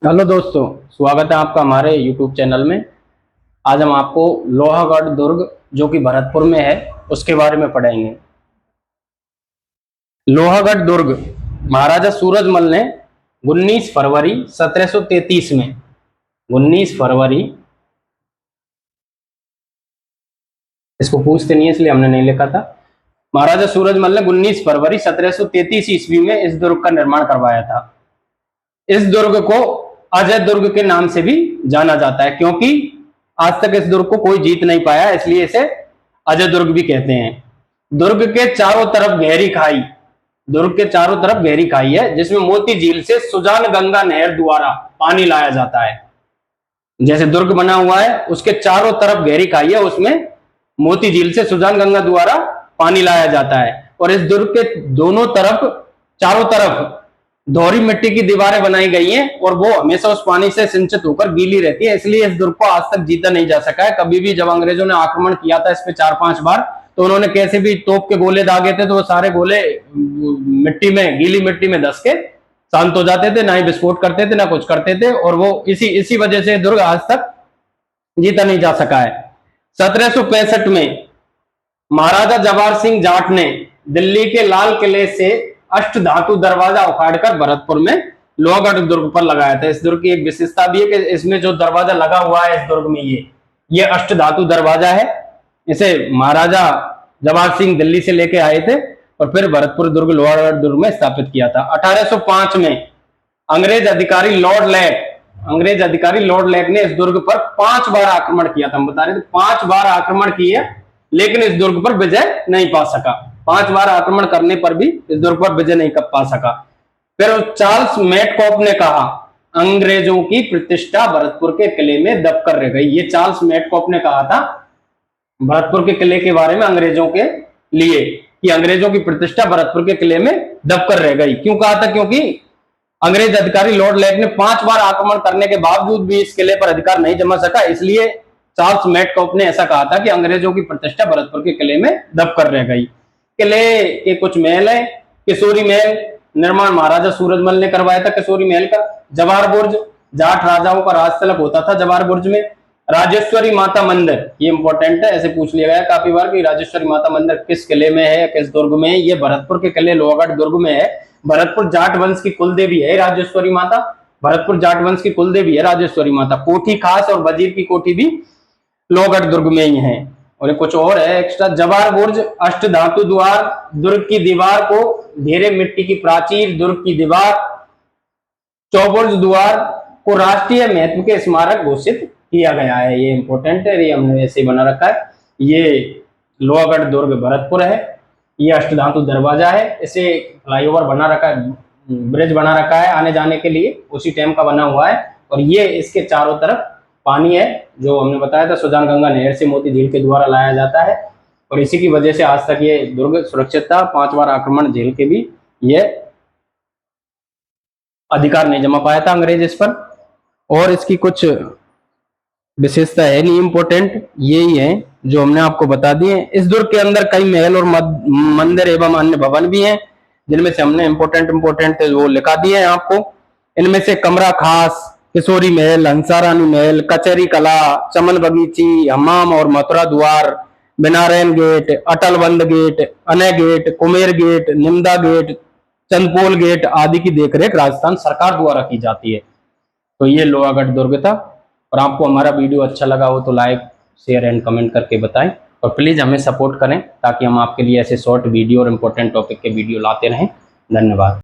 Hello दोस्तों, स्वागत है आपका हमारे YouTube चैनल में। आज हम आपको लोहागढ़ दुर्ग जो कि भरतपुर में है उसके बारे में पढ़ेंगे। लोहागढ़ दुर्ग महाराजा सूरजमल ने 19 फरवरी 1733 में 19 फरवरी, इसको पूछते नहीं है इसलिए हमने नहीं लिखा था। महाराजा सूरजमल ने 19 फरवरी 1733 ईस्वी में इस दुर्ग का निर्माण करवाया था। इस दुर्ग को अजय दुर्ग के नाम से भी जाना जाता है, क्योंकि आज तक इस दुर्ग को कोई जीत नहीं पाया, इसलिए इसे अजय दुर्ग भी कहते हैं। दुर्ग के चारों तरफ गहरी खाई दुर्ग के चारों तरफ गहरी खाई है, जिसमें मोती झील से सुजान गंगा नहर द्वारा पानी लाया जाता है। जैसे दुर्ग बना हुआ है उसके चारों तरफ गहरी खाई है, उसमें मोती झील से सुजान गंगा द्वारा पानी लाया जाता है। और इस दुर्ग के दोनों तरफ, चारों तरफ दोहरी मिट्टी की दीवारें बनाई गई हैं और वो हमेशा उस पानी से सिंचित होकर गीली रहती है, इसलिए इस दुर्ग को आज तक जीता नहीं जा सका है। कभी भी जब अंग्रेजों ने आक्रमण किया था इस पे 4-5 बार, तो उन्होंने कैसे भी तोप के गोले दागे थे तो वो सारे गोले मिट्टी में, गीली मिट्टी में धस के शांत हो जाते थे, ना ही विस्फोट करते थे ना कुछ करते थे। और वो इसी वजह से दुर्ग आज तक जीता नहीं जा सका है। 1765 में महाराजा जवाहर सिंह जाट ने दिल्ली के लाल किले से अष्ट धातु दरवाजा उखाड़कर भरतपुर में लोहागढ़ दुर्ग पर लगाया था। इस दुर्ग की एक विशेषता भी है कि इसमें जो दरवाजा लगा हुआ है इस दुर्ग में, ये अष्ट धातु दरवाजा है। इसे महाराजा जवाहर सिंह दिल्ली से लेके आए थे और फिर भरतपुर दुर्ग लोहागढ़ दुर्ग में स्थापित किया था। 1805 में अंग्रेज अधिकारी लॉर्ड लेक ने इस दुर्ग पर 5 बार आक्रमण किया था। हम बता रहे थे 5 बार आक्रमण किए, लेकिन इस दुर्ग पर विजय नहीं पा सका। 5 बार आक्रमण करने पर भी इस दुर्ग पर विजय नहीं कर पा सका। फिर चार्ल्स मैटकॉप ने कहा, अंग्रेजों की प्रतिष्ठा भरतपुर के किले में दबकर रह गई। ये चार्ल्स मैटकॉप ने कहा था भरतपुर के किले के बारे में अंग्रेजों के लिए कि अंग्रेजों की प्रतिष्ठा भरतपुर के किले में दबकर रह गई। क्यों कहा था? क्योंकि अंग्रेज अधिकारी लॉर्ड लेक ने 5 बार आक्रमण करने के बावजूद भी इस किले पर अधिकार नहीं जमा सका, इसलिए चार्ल्स मैटकॉप ने ऐसा कहा था कि अंग्रेजों की प्रतिष्ठा भरतपुर के किले में दबकर रह गई। किले के कुछ महल है। किशोरी महल निर्माण महाराजा सूरजमल ने करवाया था। किशोरी महल का जवाहर बुर्ज, जाट राजाओं का राजतलब होता था जवाहर बुर्ज में। राजेश्वरी माता मंदिर, ये इंपॉर्टेंट है, ऐसे पूछ लिया गया काफी बार कि राजेश्वरी माता मंदिर किस किले में है, किस दुर्ग में है। ये भरतपुर के किले लोहागढ़ दुर्ग में है। भरतपुर जाट वंश की कुलदेवी है राजेश्वरी माता। भरतपुर जाट वंश की कुलदेवी है राजेश्वरी माता। कोठी खास और वजीर की कोठी भी लोहागढ़ दुर्ग में ही है। और कुछ और है एक्स्ट्रा। जवाहर बुर्ज, अष्ट धातु द्वार, दुर्ग की दीवार को घेरे मिट्टी की प्राचीर, दुर्ग की दीवार, चौबुर्ज द्वार को राष्ट्रीय महत्व के स्मारक घोषित किया गया है। ये इंपॉर्टेंट है, ये हमने ऐसे ही बना रखा है। ये लोहागढ़ दुर्ग भरतपुर है। ये अष्ट धातु दरवाजा है। इसे फ्लाईओवर बना रखा है, ब्रिज बना रखा है आने जाने के लिए, उसी टाइम का बना हुआ है। और ये इसके चारों तरफ पानी है, जो हमने बताया था सुजान गंगा नहर से मोती झील के द्वारा लाया जाता है। और इसी की वजह से आज तक ये दुर्ग सुरक्षित था। 5 बार आक्रमण झेल के भी ये अधिकार नहीं जमा पाया था अंग्रेज इस पर। और इसकी कुछ विशेषता है नहीं, इंपॉर्टेंट यही है जो हमने आपको बता दिए। इस दुर्ग के अंदर कई महल और मंदिर एवं अन्य भवन भी हैं, जिनमें से हमने इंपॉर्टेंट वो लिखा दिए हैं आपको। इनमें से कमरा खास, किशोरी महल, हंसारानी महल, कचहरी कला, चमन बगीची, हमाम और मथुरा द्वार, Binarayan gate, Atalband gate, Anay gate, Kumer gate, Nimda gate, Chandpol gate आदि की देखरेख राजस्थान सरकार द्वारा की जाती है। तो ये लोहागढ़ दुर्ग था। और आपको हमारा वीडियो अच्छा लगा हो तो लाइक, शेयर एंड कमेंट करके बताएं। और प्लीज हमें सपोर्ट करें ताकि हम आपके लिए ऐसे शॉर्ट वीडियो और इंपॉर्टेंट टॉपिक के वीडियो लाते रहें। धन्यवाद।